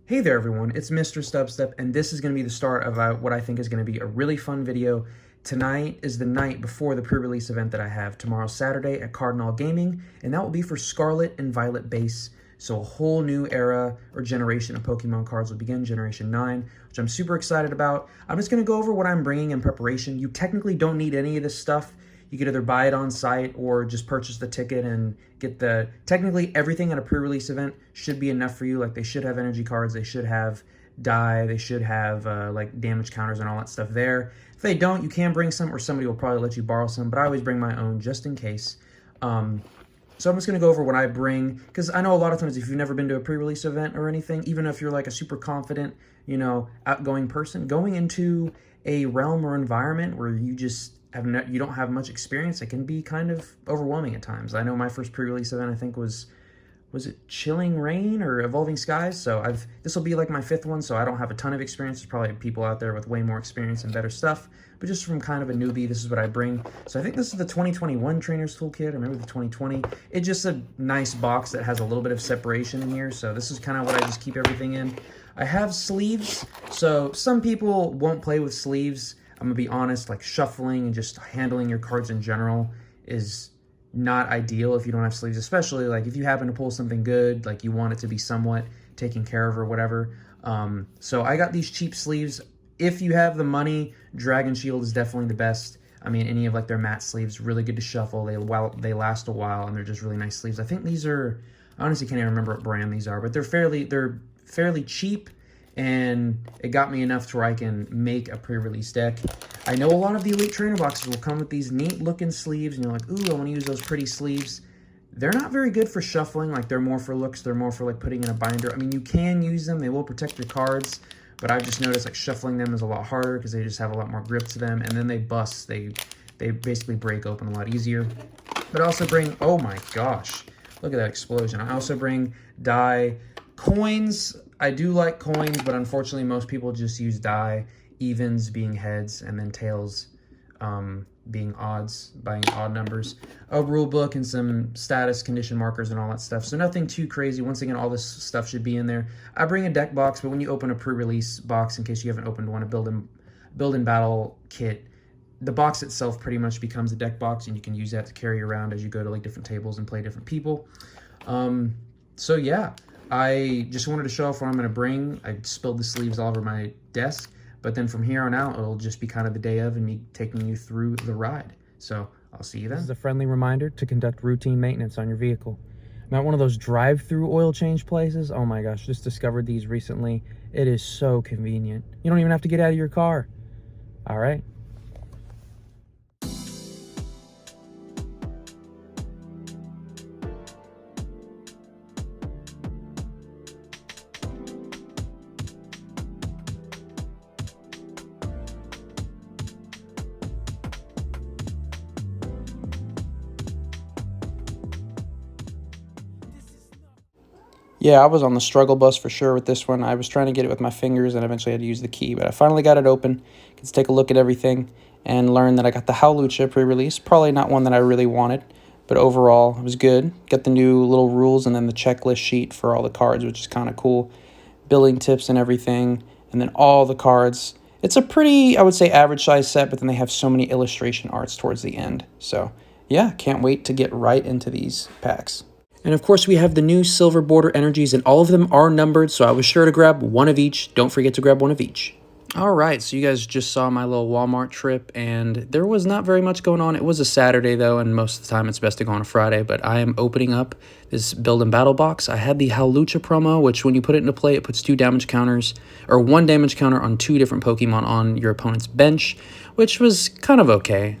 Hey there everyone, it's MisterStubstep, and this is going to be the start of what I think is going to be a really fun video. Tonight is the night before the pre-release event that I have tomorrow Saturday at Cardinal Gaming, and that will be for Scarlet and Violet base. So a whole new era or generation of Pokemon cards will begin, Generation 9, which I'm super excited about. I'm just going to go over what I'm bringing in preparation. You technically don't need any of this stuff. You could either buy it on site or just purchase the ticket and get technically everything at a pre-release event should be enough for you. Like, they should have energy cards, they should have die, they should have like damage counters and all that stuff there. If they don't, you can bring some, or somebody will probably let you borrow some, but I always bring my own just in case. So I'm just going to go over what I bring, because I know a lot of times if you've never been to a pre-release event or anything, even if you're like a super confident, outgoing person, going into a realm or environment where you just you don't have much experience, it can be kind of overwhelming at times. I know my first pre-release event, I think was it Chilling Rain or Evolving Skies? So this will be like my 5th one, so I don't have a ton of experience. There's probably people out there with way more experience and better stuff, but just from kind of a newbie, this is what I bring. So I think this is the 2021 Trainer's Toolkit, or maybe the 2020. It's just a nice box that has a little bit of separation in here, so this is kind of what I just keep everything in. I have sleeves, so some people won't play with sleeves. I'm going to be honest, like shuffling and just handling your cards in general is not ideal if you don't have sleeves, especially like if you happen to pull something good, like you want it to be somewhat taken care of or whatever. So I got these cheap sleeves. If you have the money, Dragon Shield is definitely the best. I mean, any of like their matte sleeves, really good to shuffle. They last a while, and they're just really nice sleeves. I think these are, I honestly can't even remember what brand these are, but they're fairly cheap. And it got me enough to where I can make a pre-release deck. I know a lot of the Elite Trainer boxes will come with these neat looking sleeves, and you're like, ooh, I want to use those pretty sleeves. They're not very good for shuffling, like they're more for looks, they're more for like putting in a binder. I mean, you can use them, they will protect your cards, but I've just noticed like shuffling them is a lot harder because they just have a lot more grip to them, and then they bust, they basically break open a lot easier. But I also bring, oh my gosh, look at that explosion. I also bring die, coins. I do like coins, but unfortunately most people just use die, evens being heads, and then tails being odds, buying odd numbers. A rule book and some status condition markers and all that stuff. So nothing too crazy. Once again, all this stuff should be in there. I bring a deck box, but when you open a pre-release box, in case you haven't opened one, a build-in battle kit, the box itself pretty much becomes a deck box, and you can use that to carry around as you go to like different tables and play different people. So yeah. I just wanted to show off what I'm going to bring. I spilled the sleeves all over my desk, but then from here on out, it'll just be kind of the day of and me taking you through the ride. So I'll see you then. This is a friendly reminder to conduct routine maintenance on your vehicle. I'm at one of those drive-through oil change places. Oh my gosh, just discovered these recently. It is so convenient. You don't even have to get out of your car. All right. Yeah, I was on the struggle bus for sure with this one. I was trying to get it with my fingers and eventually had to use the key, but I finally got it open. Let's take a look at everything and learn that I got the Holo pre-release. Probably not one that I really wanted, but overall it was good. Got the new little rules and then the checklist sheet for all the cards, which is kind of cool. Building tips and everything, and then all the cards. It's a pretty, I would say, average size set, but then they have so many illustration arts towards the end. So yeah, can't wait to get right into these packs. And of course, we have the new silver border energies, and all of them are numbered, so I was sure to grab one of each. Don't forget to grab one of each. All right, so you guys just saw my little Walmart trip, and there was not very much going on. It was a Saturday, though, and most of the time it's best to go on a Friday, but I am opening up this build and battle box. I had the Hawlucha promo, which when you put it into play, it puts 2 damage counters, or 1 damage counter on 2 different Pokemon on your opponent's bench, which was kind of okay.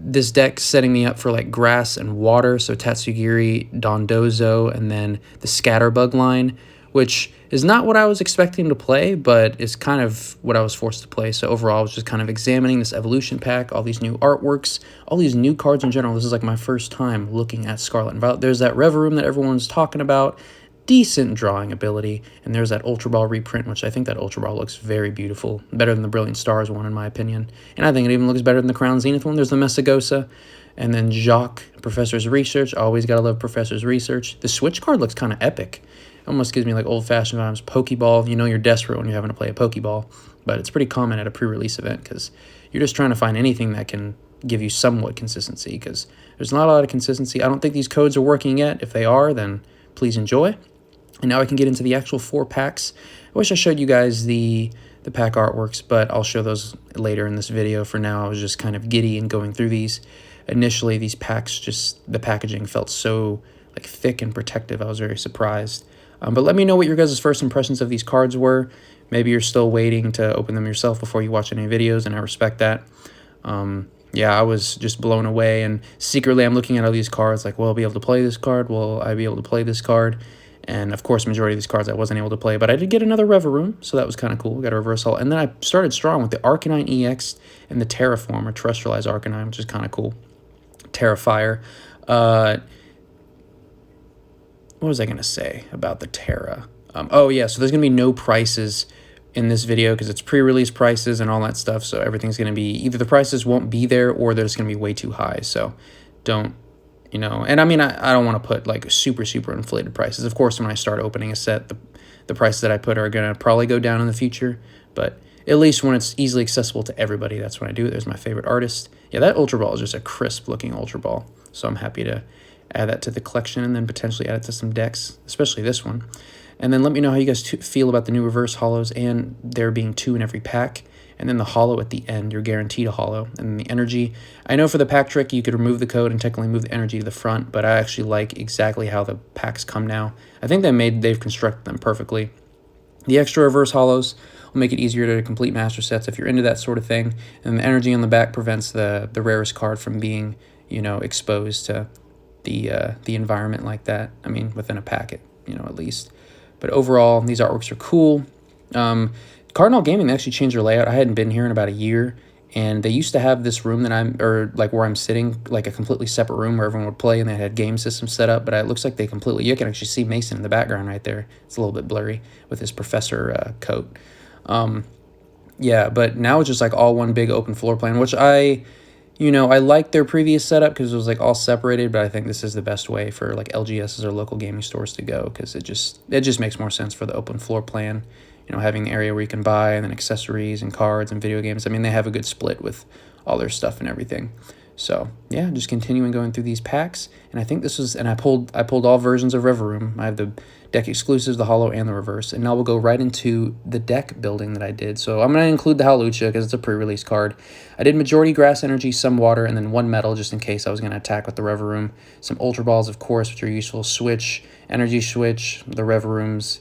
This deck's setting me up for like grass and water, so Tatsugiri, Dondozo, and then the Scatterbug line, which is not what I was expecting to play, but is kind of what I was forced to play. So overall, I was just kind of examining this evolution pack, all these new artworks, all these new cards in general. This is like my first time looking at Scarlet and Violet. There's that Revaroom that everyone's talking about. Decent drawing ability, and there's that Ultra Ball reprint, which I think that Ultra Ball looks very beautiful, better than the Brilliant Stars one in my opinion, and I think it even looks better than the Crown Zenith one. There's the Messagosa, and then Jacques, Professor's Research. Always gotta love Professor's Research. The Switch card looks kind of epic. almost gives me like old-fashioned vibes. Pokeball, you know you're desperate when you're having to play a Pokeball, but it's pretty common at a pre-release event because you're just trying to find anything that can give you somewhat consistency, because there's not a lot of consistency. I don't think these codes are working yet. If they are, then please enjoy. And now I can get into the actual 4 packs. I wish I showed you guys the pack artworks, but I'll show those later in this video. For now, I was just kind of giddy and going through these. Initially, these packs, just the packaging felt so like thick and protective. I was very surprised. But let me know what your guys' first impressions of these cards were. Maybe you're still waiting to open them yourself before you watch any videos, and I respect that. Yeah, I was just blown away, and secretly I'm looking at all these cards like, will I be able to play this card? Will I be able to play this card? And of course, majority of these cards I wasn't able to play, but I did get another Revaroom, so that was kind of cool. We got a reverse holo. And then I started strong with the Arcanine EX and the Terraform, or Terrestrialized Arcanine, which is kind of cool. Terrifier. What was I going to say about the Terra? Oh, yeah, so there's going to be no prices in this video because it's pre-release prices and all that stuff, so everything's going to be, either the prices won't be there or they're just going to be way too high, so don't, you know, and I mean, I don't want to put like super inflated prices. Of course, when I start opening a set, the prices that I put are going to probably go down in the future, but at least when it's easily accessible to everybody, that's when I do it. There's my favorite artist. Yeah, that Ultra Ball is just a crisp looking Ultra Ball, so I'm happy to add that to the collection and then potentially add it to some decks, especially this one. And then let me know how you guys feel about the new reverse holos and there being 2 in every pack. And then the holo at the end, you're guaranteed a holo. And the energy, I know for the pack trick, you could remove the code and technically move the energy to the front, but I actually like exactly how the packs come now. I think they've constructed them perfectly. The extra reverse holos will make it easier to complete master sets if you're into that sort of thing. And the energy on the back prevents the rarest card from being, you know, exposed to the environment like that. I mean, within a packet, you know, at least. But overall, these artworks are cool. Cardinal Gaming, they actually changed their layout. I hadn't been here in about a year, and they used to have this room that where I'm sitting, like a completely separate room where everyone would play, and they had game systems set up, but it looks like they completely, you can actually see Mason in the background right there. It's a little bit blurry with his professor coat. Yeah, but now it's just like all one big open floor plan, which I liked their previous setup because it was like all separated, but I think this is the best way for like LGSs or local gaming stores to go because it just makes more sense for the open floor plan. You know, having the area where you can buy and then accessories and cards and video games. I mean, they have a good split with all their stuff and everything. So yeah, just continuing going through these packs. And I think this was, and I pulled all versions of Revaroom. I have the deck exclusives, the holo, and the reverse. And now we'll go right into the deck building that I did. So I'm going to include the Hawlucha because it's a pre-release card. I did majority grass energy, some water, and then 1 metal just in case I was going to attack with the Revaroom. Some Ultra Balls, of course, which are useful. Switch, Energy Switch, the Revarooms,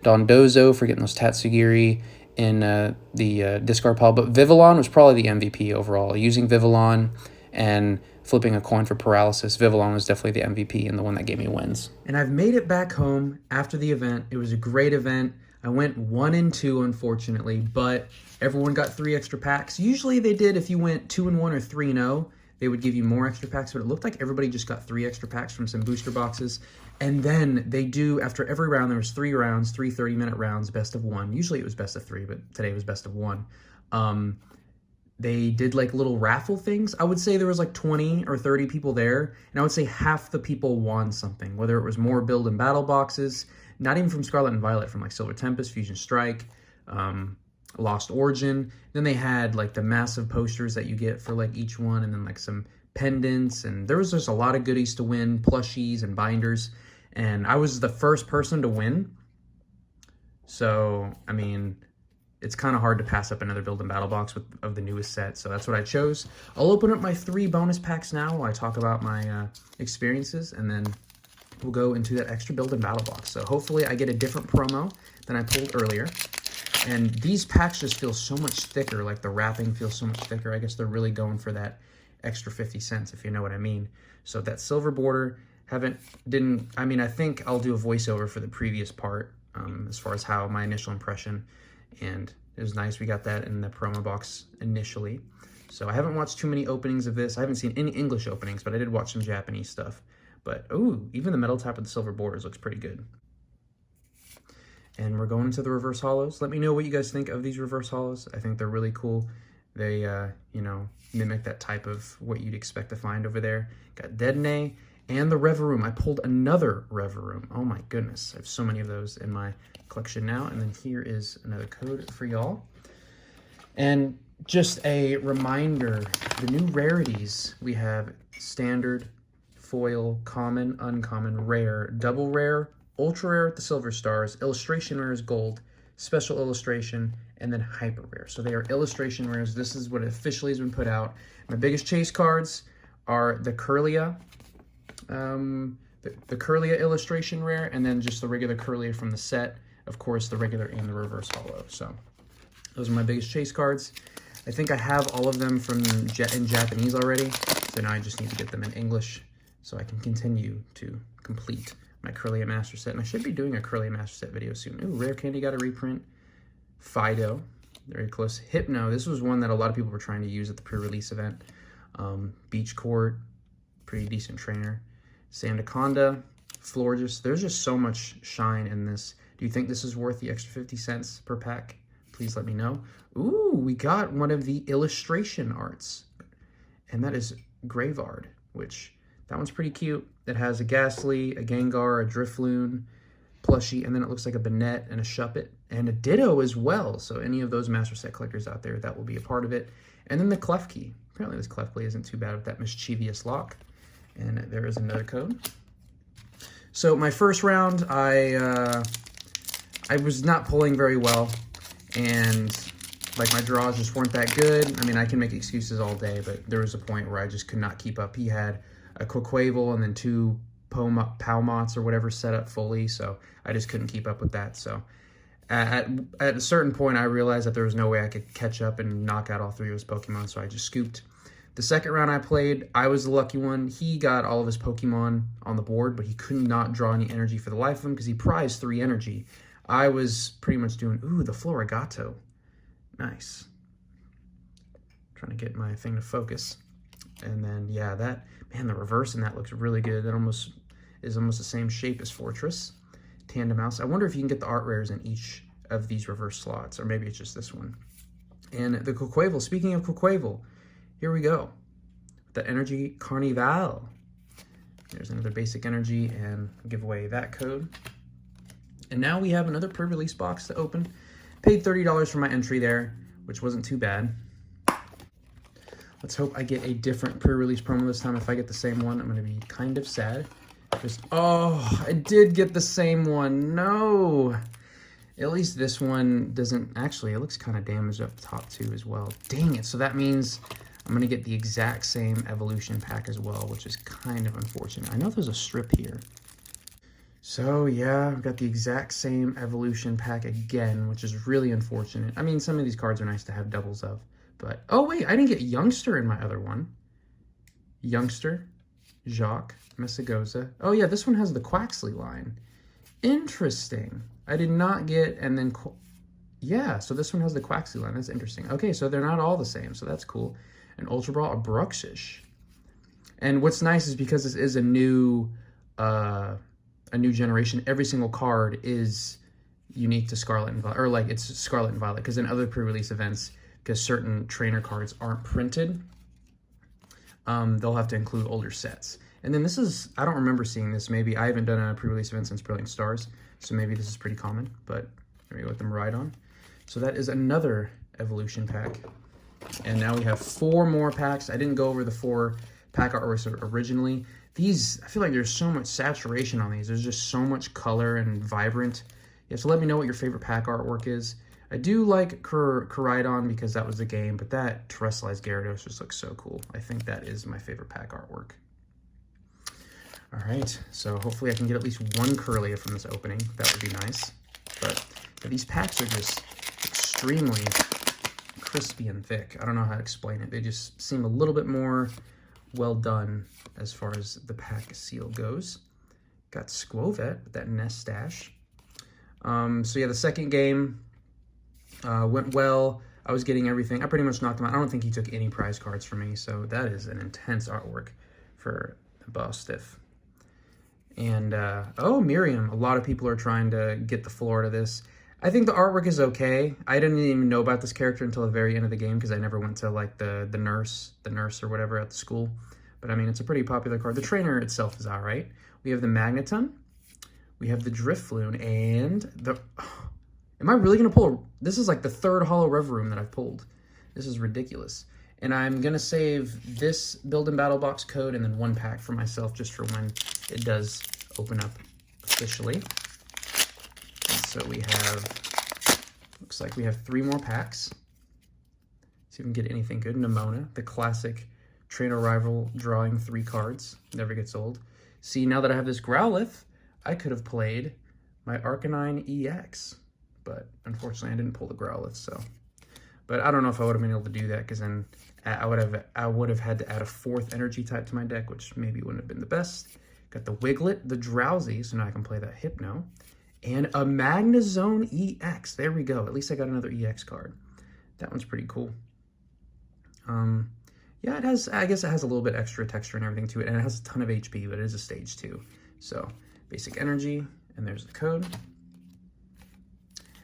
Dondozo for getting those Tatsugiri in the discard pile. But Vivillon was probably the MVP overall. Using Vivillon and flipping a coin for paralysis, Vivillon was definitely the MVP and the one that gave me wins. And I've made it back home after the event. It was a great event. I went 1 and 2, unfortunately, but everyone got 3 extra packs. Usually they did if you went 2 and 1 or 3 and 0. They would give you more extra packs, but it looked like everybody just got 3 extra packs from some booster boxes. And then they do, after every round, there was 3 rounds, 3 30-minute rounds, best of 1. Usually it was best of 3, but today was best of 1. They did like little raffle things. I would say there was like 20 or 30 people there, and I would say half the people won something, whether it was more build and battle boxes, not even from Scarlet and Violet, from like Silver Tempest, Fusion Strike, Lost Origin. Then they had like the massive posters that you get for like each one, and then like some pendants, and there was just a lot of goodies to win, plushies and binders, and I was the first person to win. So, I mean, it's kind of hard to pass up another build and battle box of the newest set, so that's what I chose. I'll open up my 3 bonus packs now while I talk about my experiences, and then we'll go into that extra build and battle box. So hopefully I get a different promo than I pulled earlier. And these packs just feel so much thicker, like the wrapping feels so much thicker. I guess they're really going for that extra 50 cents, if you know what I mean. So that silver border, I think I'll do a voiceover for the previous part as far as how my initial impression, and it was nice we got that in the promo box initially. So I haven't watched too many openings of this. I haven't seen any English openings, but I did watch some Japanese stuff. But, ooh, even the metal type with the silver borders looks pretty good. And we're going into the reverse holos. Let me know what you guys think of these reverse holos. I think they're really cool. They, mimic that type of what you'd expect to find over there. Got Dedenne, And the Revaroom. I pulled another Revaroom. Oh my goodness. I have so many of those in my collection now. And then here is another code for y'all. And just a reminder, the new rarities, we have standard, foil, common, uncommon, rare, double rare, ultra rare with the silver stars, illustration rares gold, special illustration, and then hyper rare. So they are illustration rares. This is what officially has been put out. My biggest chase cards are the Curlia, the Curlia illustration rare, and then just the regular Curlia from the set. Of course, the regular and the reverse holo. So those are my biggest chase cards. I think I have all of them in Japanese already, so now I just need to get them in English so I can continue to complete my Curlia Master Set. And I should be doing a Curlia Master Set video soon. Ooh, Rare Candy got a reprint. Fido, very close. Hypno, this was one that a lot of people were trying to use at the pre-release event. Beach Court, pretty decent trainer. Sandaconda, Florges. There's just so much shine in this. Do you think this is worth the extra 50 cents per pack? Please let me know. Ooh, we got one of the illustration arts. And that is Graveyard, which, that one's pretty cute. It has a Ghastly, a Gengar, a Drifloon, plushie, and then it looks like a Banette and a Shuppet, and a Ditto as well. So any of those Master Set collectors out there, that will be a part of it. And then the Klefki. Apparently this Klefki isn't too bad with that mischievous lock. And there is another code. So my first round, I was not pulling very well, and like my draws just weren't that good. I mean, I can make excuses all day, but there was a point where I just could not keep up. He had a Quaquaval and then two Palmots or whatever set up fully, so I just couldn't keep up with that. So at a certain point, I realized that there was no way I could catch up and knock out all three of his Pokemon, so I just scooped. The second round I played, I was the lucky one. He got all of his Pokemon on the board, but he could not draw any energy for the life of him because he prized 3 energy. I was pretty much doing, ooh, the Florigato. Nice. Trying to get my thing to focus. And then, yeah, that, man, the reverse in that looks really good. That is almost the same shape as Fortress. Tandem Mouse. I wonder if you can get the art rares in each of these reverse slots, or maybe it's just this one. And the Quaquaval, speaking of Quaquaval, here we go. The Energy Carnival. There's another basic energy, and I'll give away that code. And now we have another pre-release box to open. Paid $30 for my entry there, which wasn't too bad. Let's hope I get a different pre-release promo this time. If I get the same one, I'm going to be kind of sad. Oh, I did get the same one. No. At least this one doesn't, actually, it looks kind of damaged up top too as well. Dang it. So that means I'm going to get the exact same evolution pack as well, which is kind of unfortunate. I know there's a strip here. So yeah, I've got the exact same evolution pack again, which is really unfortunate. I mean, some of these cards are nice to have doubles of, but, oh wait, I didn't get Youngster in my other one. Youngster, Jacques, Messagoza. Oh yeah, this one has the Quaxley line. Interesting. I did not get, and then, yeah, so this one has the Quaxley line. That's interesting. Okay, so they're not all the same, so that's cool. An Ultra Ball, a Bruxish. And what's nice is because this is a new generation, every single card is unique to Scarlet and Violet, or like it's Scarlet and Violet, because in other pre-release events, because certain trainer cards aren't printed, they'll have to include older sets. And then this is, I don't remember seeing this, maybe I haven't done a pre-release event since Brilliant Stars, so maybe this is pretty common, but there we go with them right on. So that is another evolution pack. And now we have 4 more packs. I didn't go over the 4 pack artworks originally. These, I feel like there's so much saturation on these. There's just so much color and vibrant. You have to let me know what your favorite pack artwork is. I do like Koraidon because that was the game, but that Terrestrialized Gyarados just looks so cool. I think that is my favorite pack artwork. All right, so hopefully I can get at least one Curlia from this opening. That would be nice. But these packs are just extremely crispy and thick. I don't know how to explain it. They just seem a little bit more well done as far as the pack seal goes. Got Squovet with that Nestash. So yeah, the second game went well. I was getting everything. I pretty much knocked him out. I don't think he took any prize cards from me, so that is an intense artwork for the Boss Stiff. And, oh, Miriam. A lot of people are trying to get the floor to this. I think the artwork is okay. I didn't even know about this character until the very end of the game because I never went to, like, the nurse or whatever at the school. but I mean, it's a pretty popular card. The trainer itself is all right. We have the Magneton, we have the Drifloon, and the... Am I really going to pull... This is like the third Holo Revaroom that I've pulled. This is ridiculous. And I'm going to save this Build and Battle Box code and then 1 pack for myself just for when it does open up officially. And so we have... Looks like we have 3 more packs. See if we can get anything good. Nimona, the classic trainer rival drawing 3 cards. Never gets old. See, now that I have this Growlithe, I could have played my Arcanine EX. But unfortunately, I didn't pull the Growlithe, so... But I don't know if I would have been able to do that, because then I would have had to add a 4th energy type to my deck, which maybe wouldn't have been the best. Got the Wiglet, the Drowsy, so now I can play that Hypno. And a Magnezone EX. There we go. At least I got another EX card. That one's pretty cool. Yeah, it has, I guess it has a little bit extra texture and everything to it, and it has a ton of HP, but it is a stage 2. So, basic energy, and there's the code.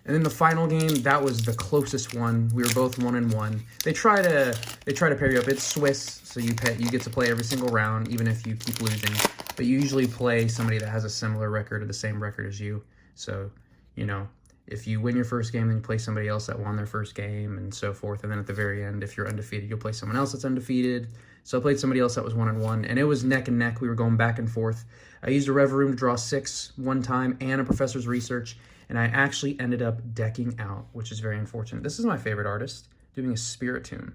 And then the final game, that was the closest one. We were both 1-1. They try to pair you up. It's Swiss, so you get to play every single round, even if you keep losing. But you usually play somebody that has a similar record or the same record as you. So, you know, if you win your first game, then you play somebody else that won their first game, and so forth. And then at the very end, if you're undefeated, you'll play someone else that's undefeated. So I played somebody else that was 1-1, and it was neck and neck. We were going back and forth. I used a Revaroom to draw 6 one time and a Professor's Research, and I actually ended up decking out, which is very unfortunate. This is my favorite artist, doing a Spiritomb.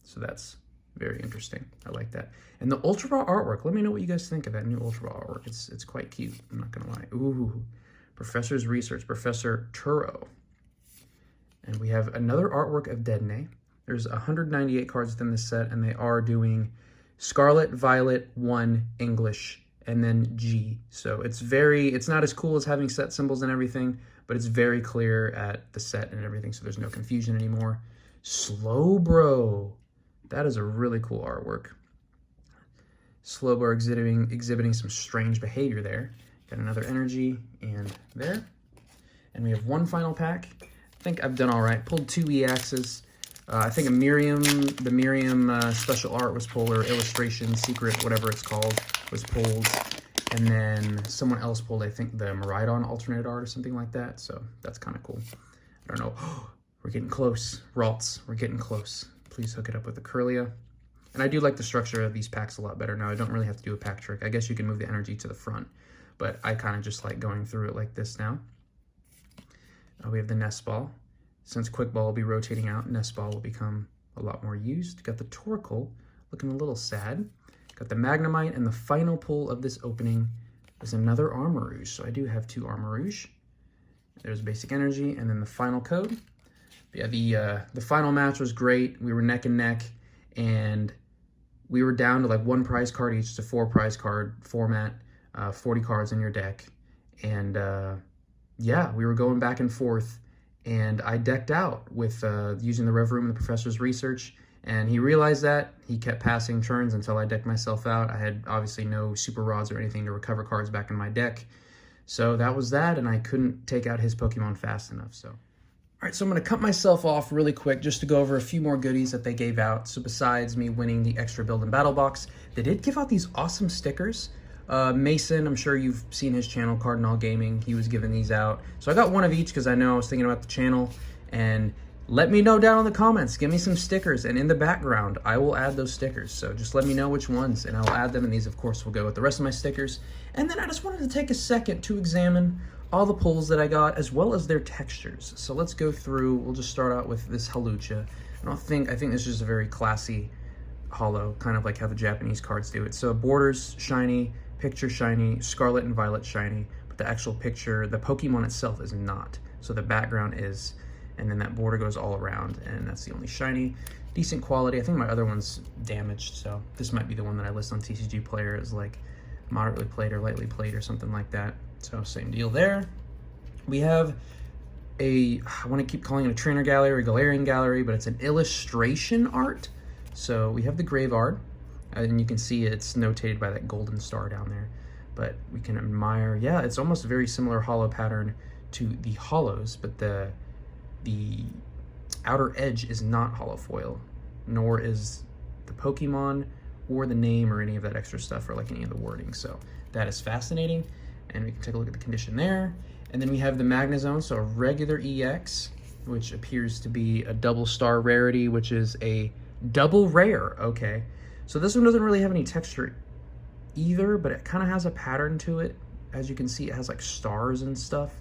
So that's very interesting. I like that. And the Ultra Raw artwork, let me know what you guys think of that new Ultra Raw artwork. It's quite cute, I'm not gonna lie. Ooh, Professor's Research, Professor Turo. And we have another artwork of Dedenne. There's 198 cards within this set, and they are doing Scarlet, Violet, 1, English, and then G. So it's not as cool as having set symbols and everything, but it's very clear at the set and everything, so there's no confusion anymore. Slowbro. That is a really cool artwork. Slowbro exhibiting some strange behavior there. Got another energy, and there. And we have 1 final pack. I think I've done all right. Pulled 2 EXs. I think the Miriam special art was pulled, or illustration, secret, whatever it's called, was pulled. And then someone else pulled, I think, the Miraidon alternate art or something like that. So that's kind of cool. I don't know. We're getting close. Ralts, we're getting close. Please hook it up with the Kirlia. And I do like the structure of these packs a lot better now. I don't really have to do a pack trick. I guess you can move the energy to the front, but I kind of just like going through it like this now. We have the Nest Ball. Since Quick Ball will be rotating out, Nest Ball will become a lot more used. Got the Torkoal, looking a little sad. Got the Magnemite, and the final pull of this opening is another Armarouge. So I do have 2 Armarouge. There's basic energy, and then the final code. But yeah, the final match was great. We were neck and neck, and we were down to like 1 prize card each. It's a 4 prize card format, 40 cards in your deck. And yeah, we were going back and forth. And I decked out with using the Revaroom and the Professor's Research, and he realized that. He kept passing turns until I decked myself out. I had obviously no super rods or anything to recover cards back in my deck. So that was that, and I couldn't take out his Pokemon fast enough. So, all right, so I'm going to cut myself off really quick just to go over a few more goodies that they gave out. So besides me winning the extra Build and Battle Box, they did give out these awesome stickers. Mason, I'm sure you've seen his channel, Cardinal Gaming. He was giving these out. So I got 1 of each because I know I was thinking about the channel. And let me know down in the comments. Give me some stickers. And in the background, I will add those stickers. So just let me know which ones, and I'll add them. And these, of course, will go with the rest of my stickers. And then I just wanted to take a second to examine all the pulls that I got, as well as their textures. So let's go through. We'll just start out with this Hawlucha. I think this is a very classy holo, kind of like how the Japanese cards do it. So borders shiny, picture shiny, Scarlet and Violet shiny, but the actual picture, the Pokemon itself is not. So the background is, and then that border goes all around, and that's the only shiny. Decent quality. I think my other one's damaged, so this might be the one that I list on TCG Player as like moderately played or lightly played or something like that. So same deal there. We have I want to keep calling it a trainer gallery or Galarian gallery, but it's an illustration art. So we have the Graveyard, and you can see it's notated by that golden star down there. But we can admire, yeah, it's almost a very similar holo pattern to the holos, but the outer edge is not holofoil, nor is the Pokemon or the name or any of that extra stuff or like any of the wording. So that is fascinating. And we can take a look at the condition there. And then we have the Magnezone, so a regular EX, which appears to be a double star rarity, which is a double rare. Okay, so this one doesn't really have any texture either, but it kind of has a pattern to it. As you can see, it has like stars and stuff.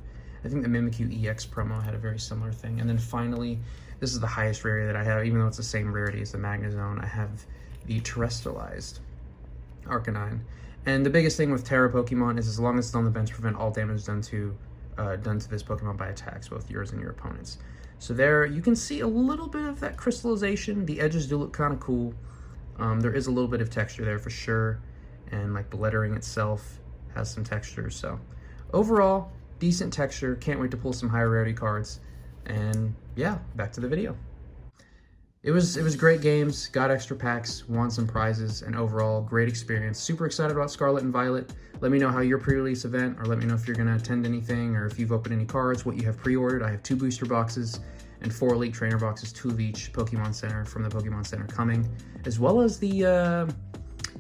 I think the Mimikyu EX promo had a very similar thing. And then finally, this is the highest rarity that I have, even though it's the same rarity as the Magnezone. I have the Terrestrialized Arcanine. And the biggest thing with Terra Pokemon is as long as it's on the bench, prevent all damage done to this Pokemon by attacks, both yours and your opponent's. So there, you can see a little bit of that crystallization. The edges do look kind of cool. There is a little bit of texture there for sure. And like the lettering itself has some texture. So overall, decent texture. Can't wait to pull some higher rarity cards. And yeah, back to the video. It was great games, got extra packs, won some prizes, and overall great experience. Super excited about Scarlet and Violet. Let me know how your pre-release event, or let me know if you're gonna attend anything, or if you've opened any cards, what you have pre-ordered. I have 2 booster boxes and 4 Elite Trainer boxes, 2 of each Pokemon Center from the Pokemon Center coming, as well as the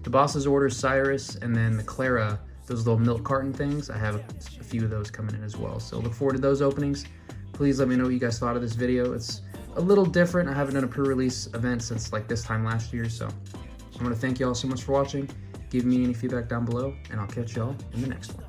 Boss's Order Cyrus, and then the Clara, those little milk carton things. I have a few of those coming in as well. So look forward to those openings. Please let me know what you guys thought of this video. It's a little different. I haven't done a pre-release event since like this time last year, so I want to thank you all so much for watching. Give me any feedback down below, and I'll catch y'all in the next one.